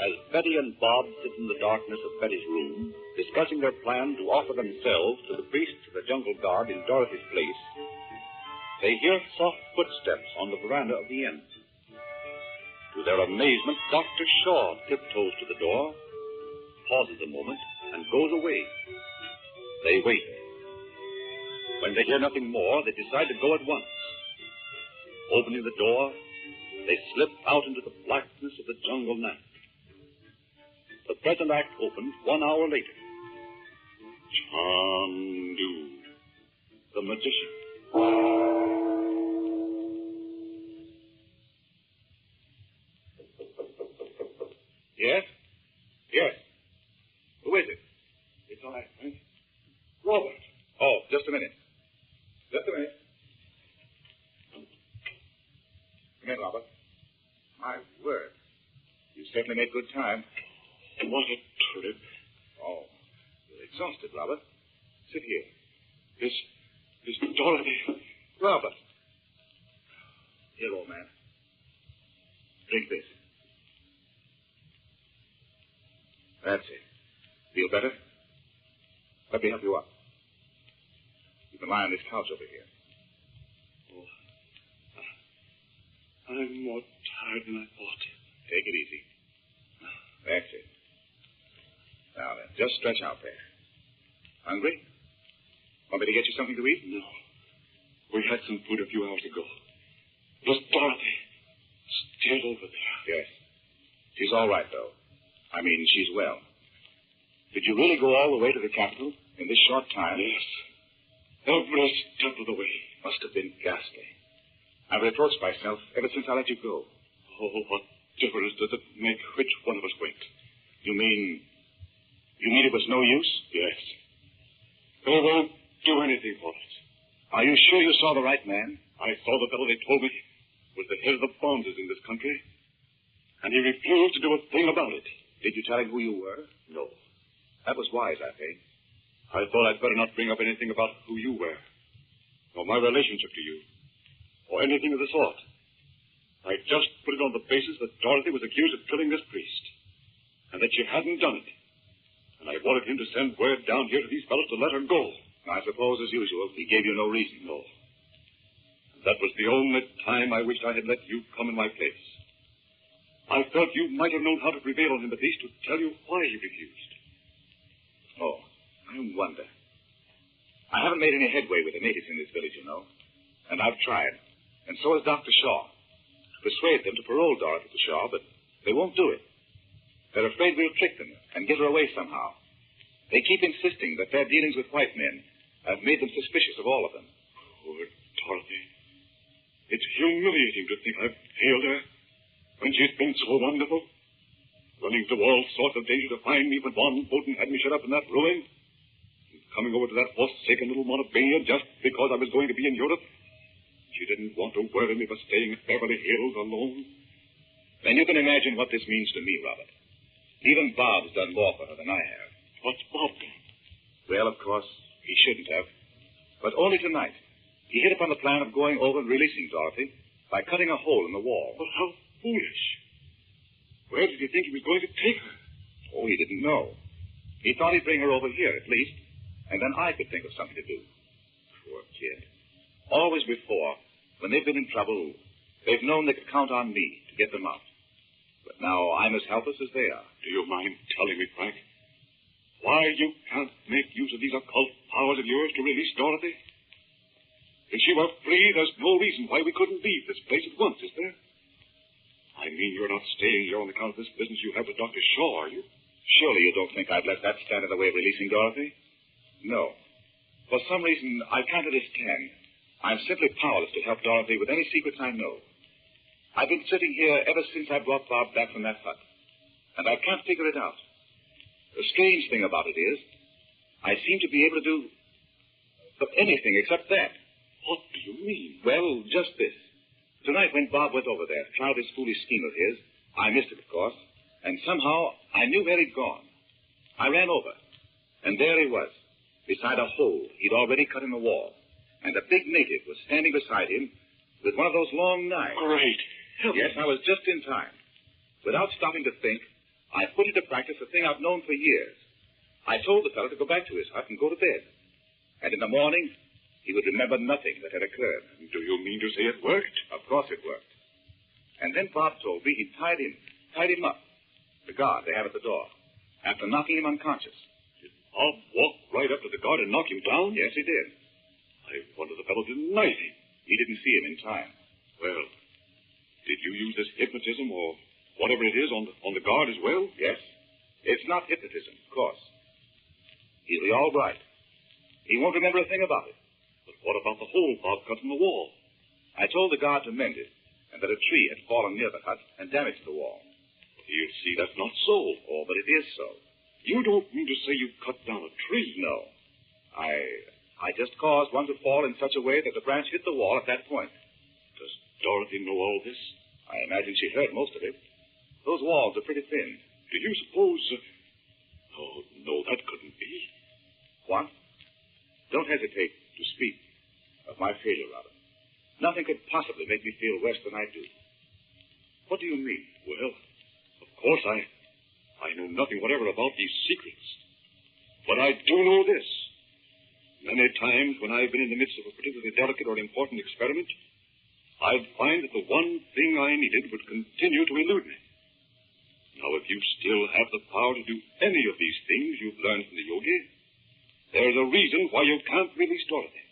As Betty and Bob sit in the darkness of Betty's room, discussing their plan to offer themselves to the priest of the jungle guard in Dorothy's place, they hear soft footsteps on the veranda of the inn. To their amazement, Dr. Shaw tiptoes to the door, pauses a moment, and goes away. They wait. When they hear nothing more, they decide to go at once. Opening the door, they slip out into the blackness of the jungle night. The present act opened 1 hour later. Chandu, the magician. Yes? Yes. Who is it? It's I, Frank. Robert. Oh, just a minute. Just a minute. Come in, Robert. My word. You certainly made good time. What a trip. Oh, you're exhausted, Robert. Sit here. This Dorothy. Robert. Here, old man. Drink this. That's it. Feel better? Let me help you up. You can lie on this couch over here. Oh, I'm more tired than I thought. Take it easy. That's it. Now then, just stretch out there. Hungry? Want me to get you something to eat? No. We had some food a few hours ago. Just Dorothy. Still over there. Yes. She's all right, though. I mean, she's well. Did you really go all the way to the capital in this short time? Yes. Every step of the way. Must have been ghastly. I've reproached myself ever since I let you go. Oh, what difference does it make which one of us went? You mean it was no use? Yes. They won't do anything for us. Are you sure you saw the right man? I saw the fellow they told me was the head of the bonzes in this country, and he refused to do a thing about it. Did you tell him who you were? No. That was wise, I think. I thought I'd better not bring up anything about who you were, or my relationship to you, or anything of the sort. I just put it on the basis that Dorothy was accused of killing this priest, and that she hadn't done it. And I wanted him to send word down here to these fellows to let her go. I suppose, as usual, he gave you no reason. No. That was the only time I wished I had let you come in my place. I felt you might have known how to prevail on him, at least to tell you why he refused. Oh, I wonder. I haven't made any headway with the natives in this village, you know. And I've tried. And so has Dr. Shaw. Persuade them to parole Dorothy to Shaw, but they won't do it. They're afraid we'll trick them and get her away somehow. They keep insisting that their dealings with white men have made them suspicious of all of them. Poor Dorothy. It's humiliating to think I've failed her when she's been so wonderful. Running through all sorts of danger to find me when Von Bolton had me shut up in that ruin. And coming over to that forsaken little Montebello just because I was going to be in Europe. She didn't want to worry me for staying at Beverly Hills alone. Then you can imagine what this means to me, Robert. Even Bob's done more for her than I have. What's Bob done? Well, of course, he shouldn't have. But only tonight. He hit upon the plan of going over and releasing Dorothy by cutting a hole in the wall. But how foolish. Where did he think he was going to take her? Oh, he didn't know. He thought he'd bring her over here, at least, and then I could think of something to do. Poor kid. Always before, when they've been in trouble, they've known they could count on me to get them out. But now I'm as helpless as they are. Do you mind telling me, Frank, why you can't make use of these occult powers of yours to release Dorothy? If she were free, there's no reason why we couldn't leave this place at once, is there? I mean, you're not staying here on account of this business you have with Dr. Shaw, are you? Surely you don't think I'd let that stand in the way of releasing Dorothy? No. For some reason, I can't understand. I'm simply powerless to help Dorothy with any secrets I know. I've been sitting here ever since I brought Bob back from that hut, and I can't figure it out. The strange thing about it is, I seem to be able to do anything except that. What do you mean? Well, just this. Tonight, when Bob went over there to try this foolish scheme of his, I missed it, of course, and somehow I knew where he'd gone. I ran over, and there he was, beside a hole he'd already cut in the wall, and a big native was standing beside him with one of those long knives. Great. Yes, I was just in time. Without stopping to think, I put into practice a thing I've known for years. I told the fellow to go back to his hut and go to bed. And in the morning, he would remember nothing that had occurred. Do you mean to say it worked? Of course it worked. And then Bob told me he tied him up, the guard they have at the door, after knocking him unconscious. Did Bob walk right up to the guard and knock him down? Yes, he did. I wonder the fellow didn't knife him. He didn't see him in time. Well, did you use this hypnotism or whatever it is on the guard as well? Yes. It's not hypnotism, of course. He'll be all right. He won't remember a thing about it. But what about the hole Bob cut in the wall? I told the guard to mend it, and that a tree had fallen near the hut and damaged the wall. You see, that's not so. Oh, but it is so. You don't mean to say you cut down a tree? No. I just caused one to fall in such a way that the branch hit the wall at that point. Does Dorothy know all this? I imagine she heard most of it. Those walls are pretty thin. Do you suppose... Oh, no, that couldn't be. What? Don't hesitate to speak of my failure, Robert. Nothing could possibly make me feel worse than I do. What do you mean? Well, of course, I know nothing whatever about these secrets. But I do know this. Many times when I've been in the midst of a particularly delicate or important experiment, I'd find that the one thing I needed would continue to elude me. Now, if you still have the power to do any of these things you've learned from the yogi, there's a reason why you can't release Dorothy.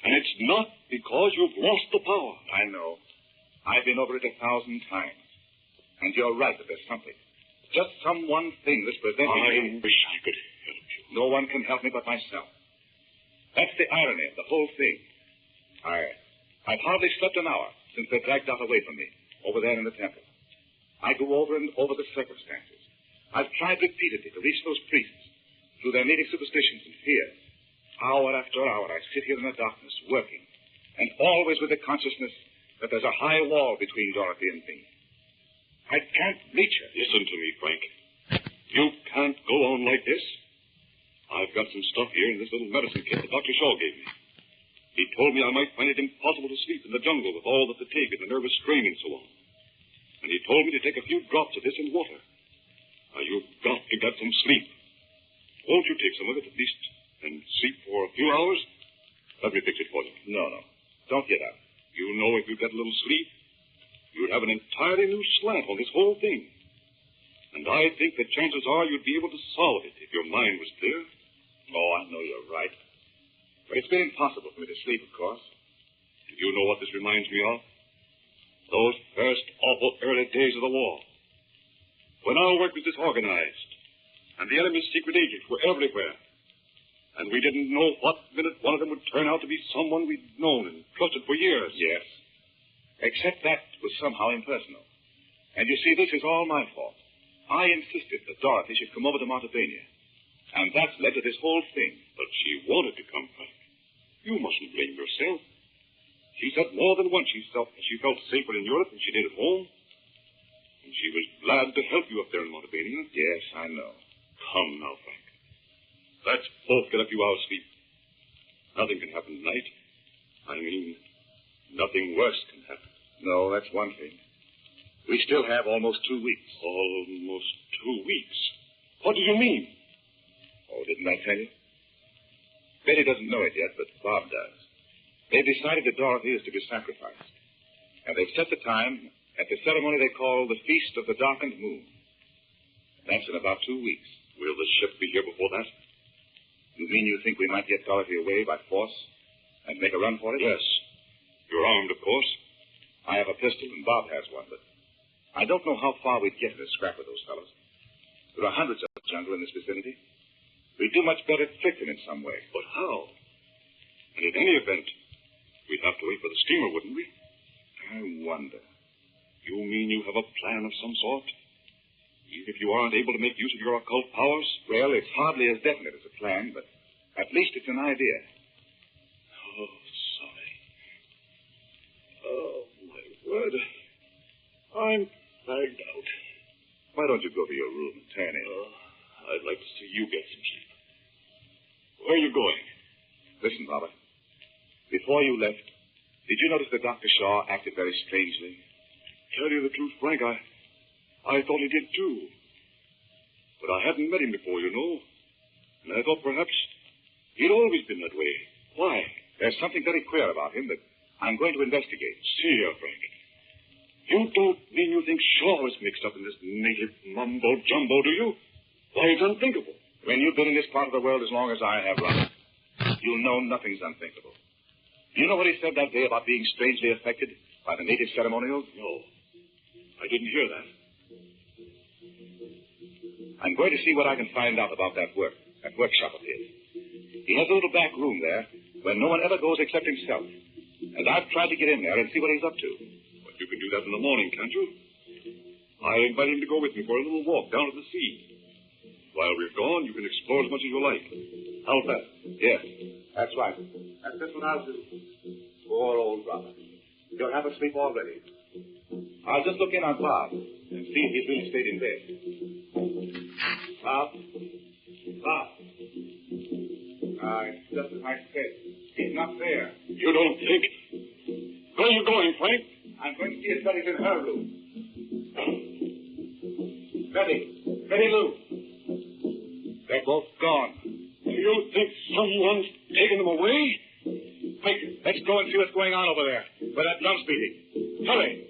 And it's not because you've lost the power. I know. I've been over it 1,000 times. And you're right that there's something. Just some one thing that's preventing me. I wish I could help you. No one can help me but myself. That's the irony of the whole thing. I've hardly slept an hour since they dragged Dot away from me, over there in the temple. I go over and over the circumstances. I've tried repeatedly to reach those priests through their native superstitions and fears. Hour after hour, I sit here in the darkness, working, and always with the consciousness that there's a high wall between Dorothy and me. I can't reach her. Listen to me, Frank. You can't go on like this. I've got some stuff here in this little medicine kit that Dr. Shaw gave me. He told me I might find it impossible to sleep in the jungle with all the fatigue and the nervous strain and so on. And he told me to take a few drops of this in water. Now, you've got to get some sleep. Won't you take some of it at least and sleep for a few hours? Let me fix it for you. No. Don't get up. You know if you get a little sleep, you'd have an entirely new slant on this whole thing. And I think that chances are you'd be able to solve it if your mind was clear. Oh, I know you're right. But it's been impossible for me to sleep, of course. Do you know what this reminds me of? Those first awful early days of the war. When our work was disorganized, and the enemy's secret agents were everywhere. And we didn't know what minute one of them would turn out to be someone we'd known and trusted for years. Yes. Except that was somehow impersonal. And you see, this is all my fault. I insisted that Dorothy should come over to Montebania. And that's led to this whole thing. But she wanted to come, Frank. You mustn't blame yourself. She said more than once she felt safer in Europe than she did at home. And she was glad to help you up there in Montebania. Yes, I know. Come now, Frank. Let's both get a few hours' sleep. Nothing can happen tonight. I mean, nothing worse can happen. No, that's one thing. We still have almost 2 weeks. Almost 2 weeks? What do you mean? Oh, didn't I tell you? Betty doesn't know it yet, but Bob does. They've decided that Dorothy is to be sacrificed. And they've set the time at the ceremony they call the Feast of the Darkened Moon. That's in about 2 weeks. Will the ship be here before that? You mean you think we might get Dorothy away by force and make a run for it? Yes. You're armed, of course. I have a pistol, and Bob has one, but I don't know how far we'd get in a scrap with those fellows. There are hundreds of jungle in this vicinity. We'd do much better to trick them in some way. But how? And in any event, we'd have to wait for the steamer, wouldn't we? I wonder. You mean you have a plan of some sort? Even if you aren't able to make use of your occult powers? Well, it's hardly as definite as a plan, but at least it's an idea. Oh, sorry. Oh, my word. I'm fagged out. Why don't you go to your room and turn in? I'd like to see you get some sleep. Where are you going? Listen, Robert. Before you left, did you notice that Dr. Shaw acted very strangely? Tell you the truth, Frank, I thought he did, too. But I hadn't met him before, you know. And I thought perhaps he'd always been that way. Why? There's something very queer about him that I'm going to investigate. See here, Frank. You don't mean you think Shaw was mixed up in this native mumbo-jumbo, do you? Why, it's unthinkable. When you've been in this part of the world as long as I have, Robert, you'll know nothing's unthinkable. You know what he said that day about being strangely affected by the native ceremonials? No. I didn't hear that. I'm going to see what I can find out about that workshop of his. He has a little back room there where no one ever goes except himself. And I've tried to get in there and see what he's up to. But you can do that in the morning, can't you? I'll invite him to go with me for a little walk down to the sea. While we're gone, you can explore as much as you like. How's that? Yes, that's right. That's just what I'll do. Poor old Robert. He'll have a sleep already. I'll just look in on Bob and see if he's really stayed in bed. Bob? Bob? It's just as I said. He's not there. You don't think? Where are you going, Frank? I'm going to see if Betty's in her room. Betty Lou. They're both gone. Do you think someone's taken them away? Quick, let's go and see what's going on over there, where that drum's beating. Hurry.